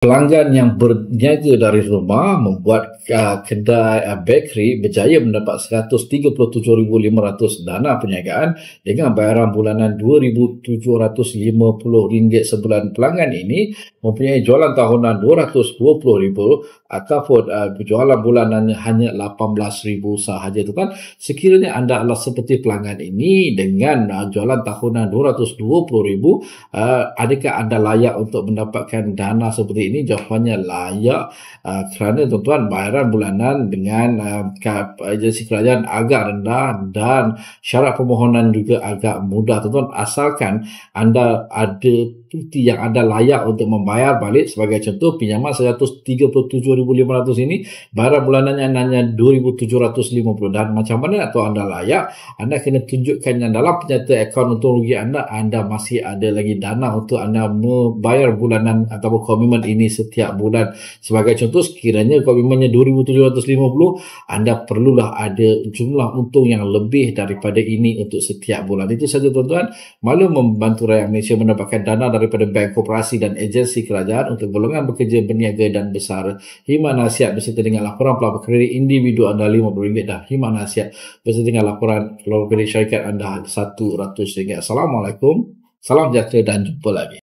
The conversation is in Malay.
Pelanggan yang berniaga dari rumah membuat kedai bakery berjaya mendapat RM137,500 dana perniagaan dengan bayaran bulanan RM2,750 sebulan. Pelanggan ini mempunyai jualan tahunan RM220,000 ataupun jualan bulanannya hanya RM18,000 sahaja. Tuan, sekiranya anda adalah seperti pelanggan ini dengan jualan tahunan RM220,000, adakah anda layak untuk mendapatkan dana seperti ini? Jawapannya layak, kerana tuan-tuan bayaran bulanan dengan agensi kerajaan agak rendah dan syarat permohonan juga agak mudah, tuan-tuan, asalkan anda ada bukti yang anda layak untuk membayar balik. Sebagai contoh, pinjaman RM137,500 ini bayaran bulanannya hanya RM2,750. Dan macam mana atau anda layak? Anda kena tunjukkan yang dalam penyertaan akaun untung rugi anda masih ada lagi dana untuk anda membayar bulanan ataupun komitmen ini setiap bulan. Sebagai contoh, sekiranya komitmennya RM2,750, anda perlulah ada jumlah untung yang lebih daripada ini untuk setiap bulan. Itu saja, tuan-tuan. Malu membantu rakyat Malaysia mendapatkan dana daripada bank, koperasi dan agensi kerajaan untuk golongan bekerja, berniaga dan besar. Himat nasihat berserta dengan laporan pelabur kredit individu anda RM50 dan himat nasihat berserta dengan laporan pelabur kredit syarikat anda RM100. Assalamualaikum, salam sejahtera dan jumpa lagi.